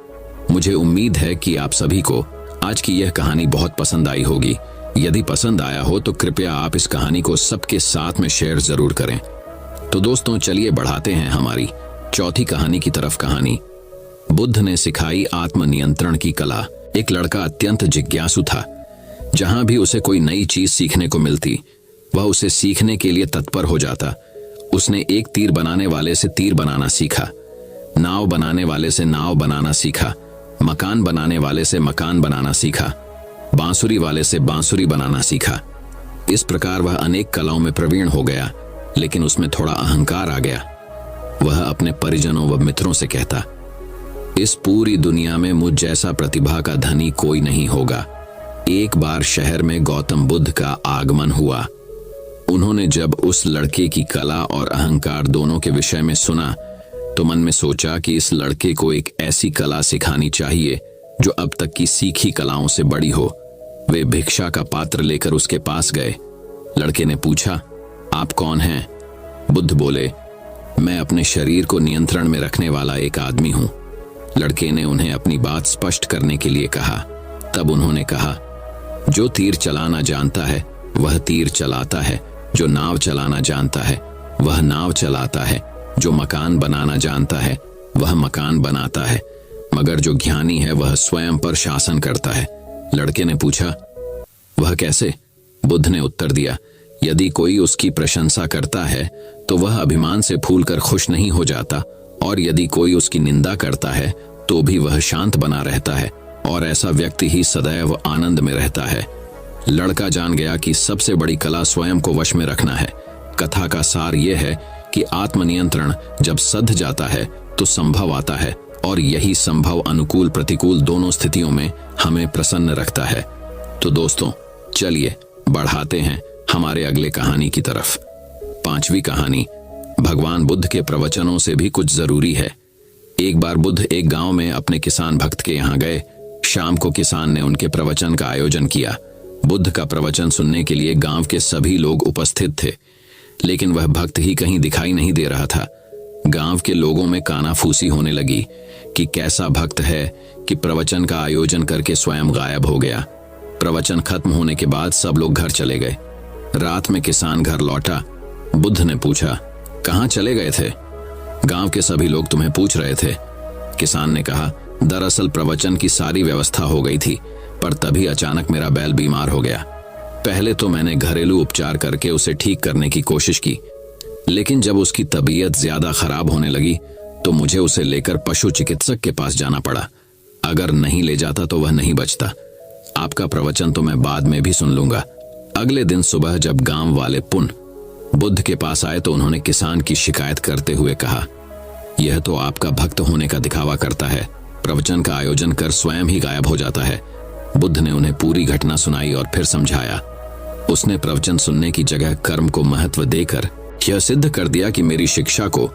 मुझे उम्मीद है कि आप सभी को आज की यह कहानी बहुत पसंद आई होगी। यदि पसंद आया हो तो कृपया आप इस कहानी को सबके साथ में शेयर जरूर करें। तो दोस्तों, चलिए बढ़ाते हैं हमारी चौथी कहानी की तरफ। कहानी बुद्ध ने सिखाई आत्मनियंत्रण की कला। एक लड़का अत्यंत जिज्ञासु था। जहां भी उसे कोई नई चीज सीखने को मिलती, वह उसे सीखने के लिए तत्पर हो जाता। उसने एक तीर बनाने वाले से तीर बनाना सीखा, नाव बनाने वाले से नाव बनाना सीखा, मकान बनाने वाले से मकान बनाना सीखा, बांसुरी वाले से बांसुरी बनाना सीखा। इस प्रकार वह अनेक कलाओं में प्रवीण हो गया, लेकिन उसमें थोड़ा अहंकार आ गया। वह अपने परिजनों व मित्रों से कहता, इस पूरी दुनिया में मुझ जैसा प्रतिभा का धनी कोई नहीं होगा। एक बार शहर में गौतम बुद्ध का आगमन हुआ। उन्होंने जब उस लड़के की कला और अहंकार दोनों के विषय में सुना तो मन में सोचा कि इस लड़के को एक ऐसी कला सिखानी चाहिए जो अब तक की सीखी कलाओं से बड़ी हो। वे भिक्षा का पात्र लेकर उसके पास गए। लड़के ने पूछा, आप कौन हैं? बुद्ध बोले, मैं अपने शरीर को नियंत्रण में रखने वाला एक आदमी हूं। लड़के ने उन्हें अपनी बात स्पष्ट करने के लिए कहा। तब उन्होंने कहा, जो तीर चलाना जानता है वह तीर चलाता है, जो नाव चलाना जानता है वह नाव चलाता है, जो मकान बनाना जानता है वह मकान बनाता है, मगर जो ज्ञानी है वह स्वयं पर शासन करता है। लड़के ने पूछा, वह कैसे? बुद्ध ने उत्तर दिया, यदि कोई उसकी प्रशंसा करता है तो वह अभिमान से फूलकर खुश नहीं हो जाता, और यदि कोई उसकी निंदा करता है तो भी वह शांत बना रहता है, और ऐसा व्यक्ति ही सदैव आनंद में रहता है। लड़का जान गया कि सबसे बड़ी कला स्वयं को वश में रखना है। कथा का सार यह है कि आत्मनियंत्रण जब सध जाता है तो संभव आता है, और यही संभव अनुकूल प्रतिकूल दोनों स्थितियों में हमें प्रसन्न रखता है। तो दोस्तों, चलिए बढ़ाते हैं हमारे अगले कहानी की तरफ। पांचवी कहानी भगवान बुद्ध के प्रवचनों से भी कुछ जरूरी है। एक बार बुद्ध एक गांव में अपने किसान भक्त के यहाँ गए। शाम को किसान ने उनके प्रवचन का आयोजन किया। बुद्ध का प्रवचन सुनने के लिए गांव के सभी लोग उपस्थित थे, लेकिन वह भक्त ही कहीं दिखाई नहीं दे रहा था। गांव के लोगों में कानाफूसी होने लगी कि कैसा भक्त है कि प्रवचन का आयोजन करके स्वयं गायब हो गया। प्रवचन खत्म होने के बाद सब लोग घर चले गए। रात में किसान घर लौटा। बुद्ध ने पूछा, कहाँ चले गए थे? गांव के सभी लोग तुम्हें पूछ रहे थे। किसान ने कहा, दरअसल प्रवचन की सारी व्यवस्था हो गई थी, पर तभी अचानक मेरा बैल बीमार हो गया। पहले तो मैंने घरेलू उपचार करके उसे ठीक करने की कोशिश की, लेकिन जब उसकी तबीयत ज्यादा खराब होने लगी तो मुझे उसे लेकर पशु चिकित्सक के पास जाना पड़ा। अगर नहीं ले जाता तो वह नहीं बचता। आपका प्रवचन तो मैं बाद में भी सुन लूंगा, अगले दिन सुबह जब गांव वाले पुनः बुद्ध के पास आए तो उन्होंने किसान की शिकायत करते हुए कहा, यह तो आपका भक्त होने का दिखावा करता है, प्रवचन का आयोजन कर स्वयं ही गायब हो जाता है। बुद्ध ने उन्हें पूरी घटना सुनाई और फिर समझाया। उसने प्रवचन सुनने की जगह कर्म को महत्व देकर यह सिद्ध कर दिया कि मेरी शिक्षा को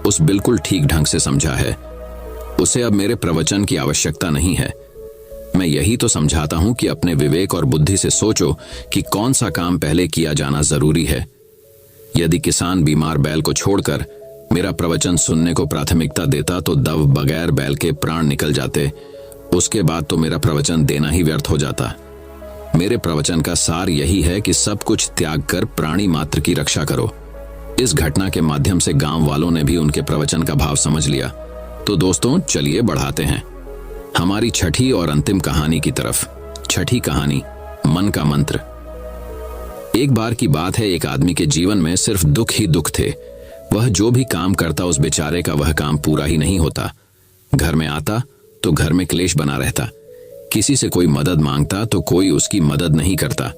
उस बिल्कुल ठीक ढंग से समझा है। उसे अब मेरे प्रवचन की आवश्यकता नहीं है। मैं यही तो समझाता हूं कि अपने विवेक और बुद्धि से सोचो कि कौन सा काम पहले किया जाना जरूरी है। यदि किसान बीमार बैल को छोड़कर मेरा प्रवचन सुनने को प्राथमिकता देता तो दव बगैर बैल के प्राण निकल जाते। उसके बाद तो मेरा प्रवचन देना ही व्यर्थ हो जाता। मेरे प्रवचन का सार यही है कि सब कुछ त्याग कर प्राणी मात्र की रक्षा करो। इस घटना के माध्यम से गांव वालों ने भी उनके प्रवचन का भाव समझ लिया। तो दोस्तों, चलिए बढ़ाते हैं हमारी छठी और अंतिम कहानी की तरफ। छठी कहानी, मन का मंत्र। एक बार की बात है, एक आदमी के जीवन में सिर्फ दुख ही दुख थे। वह जो भी काम करता उस बेचारे का वह काम पूरा ही नहीं होता। घर में आता तो घर में क्लेश बना रहता। किसी से कोई मदद मांगता तो कोई उसकी मदद नहीं करता।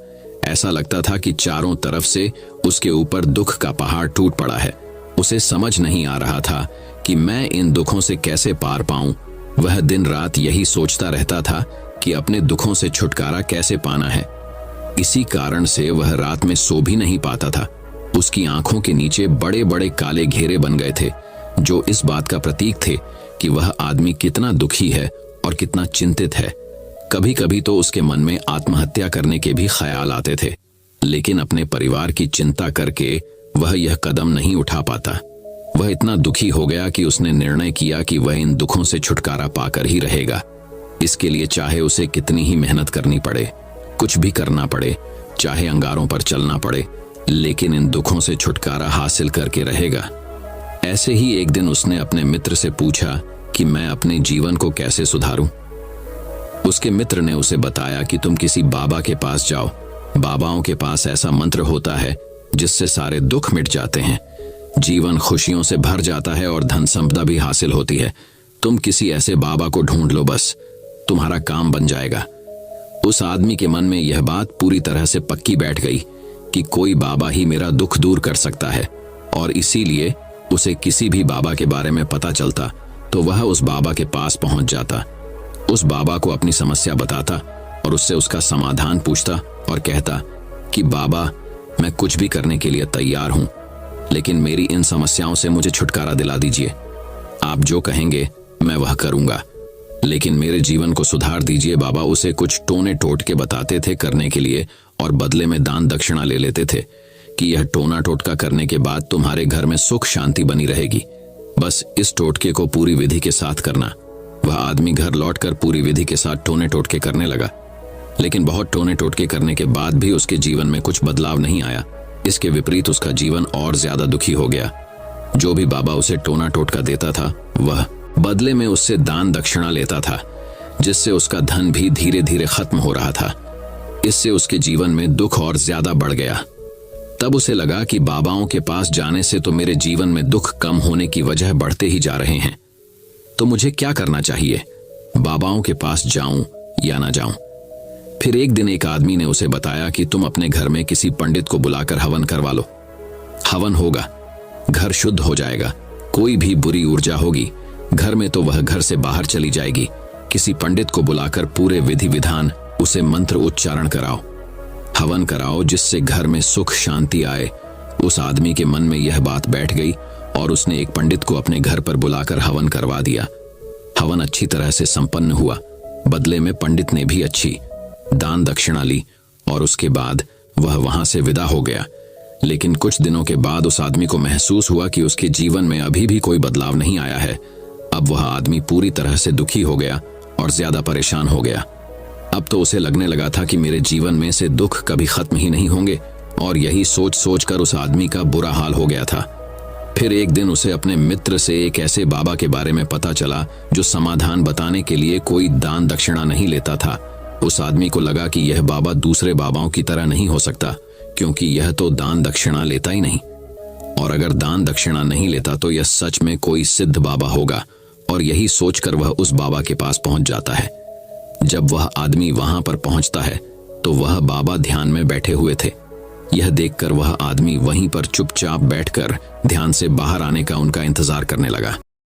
ऐसा लगता था कि चारों तरफ से उसके ऊपर दुख का पहाड़ टूट पड़ा है। उसे समझ नहीं आ रहा था कि मैं इन दुखों से कैसे पार पाऊं। वह दिन रात यही सोचता रहता था कि अपने दुखों से छुटकारा कैसे पाना है। इसी कारण से वह रात में सो भी नहीं पाता था। उसकी आंखों के नीचे बड़े बड़े काले घेरे बन गए थे, जो इस बात का प्रतीक थे कि वह आदमी कितना दुखी है और कितना चिंतित है। कभी कभी तो उसके मन में आत्महत्या करने के भी ख्याल आते थे, लेकिन अपने परिवार की चिंता करके वह यह कदम नहीं उठा पाता। वह इतना दुखी हो गया कि उसने निर्णय किया कि वह इन दुखों से छुटकारा पाकर ही रहेगा। इसके लिए चाहे उसे कितनी ही मेहनत करनी पड़े, कुछ भी करना पड़े, चाहे अंगारों पर चलना पड़े, लेकिन इन दुखों से छुटकारा हासिल करके रहेगा। ऐसे ही एक दिन उसने अपने मित्र से पूछा कि मैं अपने जीवन को कैसे सुधारूं। उसके मित्र ने उसे बताया कि तुम किसी बाबा के पास जाओ। बाबाओं के पास ऐसा मंत्र होता है जिससे सारे दुख मिट जाते हैं, जीवन खुशियों से भर जाता है और धन संपदा भी हासिल होती है। तुम किसी ऐसे बाबा को ढूंढ लो, बस तुम्हारा काम बन जाएगा। उस आदमी के मन में यह बात पूरी तरह से पक्की बैठ गई कि कोई बाबा ही मेरा दुख दूर कर सकता है, और इसीलिए उसे किसी भी बाबा के बारे में पता चलता तो वह उस बाबा के पास पहुंच जाता, उस बाबा को अपनी समस्या बताता और उससे उसका समाधान पूछता और कहता कि बाबा, मैं कुछ भी करने के लिए तैयार हूं, लेकिन मेरी इन समस्याओं से मुझे छुटकारा दिला दीजिए। आप जो कहेंगे मैं वह करूंगा, लेकिन मेरे जीवन को सुधार दीजिए। बाबा उसे कुछ टोने टोटके बताते थे करने के लिए और बदले में दान दक्षिणा ले लेते थे कि यह टोना टोटका करने के बाद तुम्हारे घर में सुख शांति बनी रहेगी। बस इस टोटके को पूरी विधि के साथ करना। वह आदमी घर लौटकर पूरी विधि के साथ टोने टोटके करने लगा, लेकिन बहुत टोने टोटके करने के बाद भी उसके जीवन में कुछ बदलाव नहीं आया। इसके विपरीत उसका जीवन और ज्यादा दुखी हो गया। जो भी बाबा उसे टोना टोटका देता था वह बदले में उससे दान दक्षिणा लेता था, जिससे उसका धन भी धीरे धीरे खत्म हो रहा था। इससे उसके जीवन में दुख और ज्यादा बढ़ गया। तब उसे लगा कि बाबाओं के पास जाने से तो मेरे जीवन में दुख कम होने की वजह बढ़ते ही जा रहे हैं, तो मुझे क्या करना चाहिए? बाबाओं के पास जाऊं या ना जाऊं? फिर एक दिन एक आदमी ने उसे बताया कि तुम अपने घर में किसी पंडित को बुलाकर हवन करवा लो। हवन होगा, घर शुद्ध हो जाएगा। कोई भी बुरी ऊर्जा होगी घर में तो वह घर से बाहर चली जाएगी। किसी पंडित को बुलाकर पूरे विधि विधान उसे मंत्र उच्चारण कराओ, हवन कराओ, जिससे घर में सुख शांति आए। उस आदमी के मन में यह बात बैठ गई और उसने एक पंडित को अपने घर पर बुलाकर हवन करवा दिया। हवन अच्छी तरह से संपन्न हुआ। बदले में पंडित ने भी अच्छी दान दक्षिणा ली और उसके बाद वह वहां से विदा हो गया। लेकिन कुछ दिनों के बाद उस आदमी को महसूस हुआ कि उसके जीवन में अभी भी कोई बदलाव नहीं आया है। अब वह आदमी पूरी तरह से दुखी हो गया और ज्यादा परेशान हो गया। अब तो उसे लगने लगा था कि मेरे जीवन में से दुख कभी खत्म ही नहीं होंगे, और यही सोच सोच कर उस आदमी का बुरा हाल हो गया था। फिर एक दिन उसे अपने मित्र से एक ऐसे बाबा के बारे में पता चला जो समाधान बताने के लिए कोई दान दक्षिणा नहीं लेता था। उस आदमी को लगा कि यह बाबा दूसरे बाबाओं की तरह नहीं हो सकता, क्योंकि यह तो दान दक्षिणा लेता ही नहीं, और अगर दान दक्षिणा नहीं लेता तो यह सच में कोई सिद्ध बाबा होगा। और यही सोचकर वह उस बाबा के पास पहुंच जाता है। जब वह आदमी वहां पर पहुंचता है तो तो वह बाबा ध्यान में बैठे हुए थे। यह देखकर वह आदमी वहीं पर चुपचाप बैठकर ध्यान से बाहर आने का उनका इंतजार करने लगा।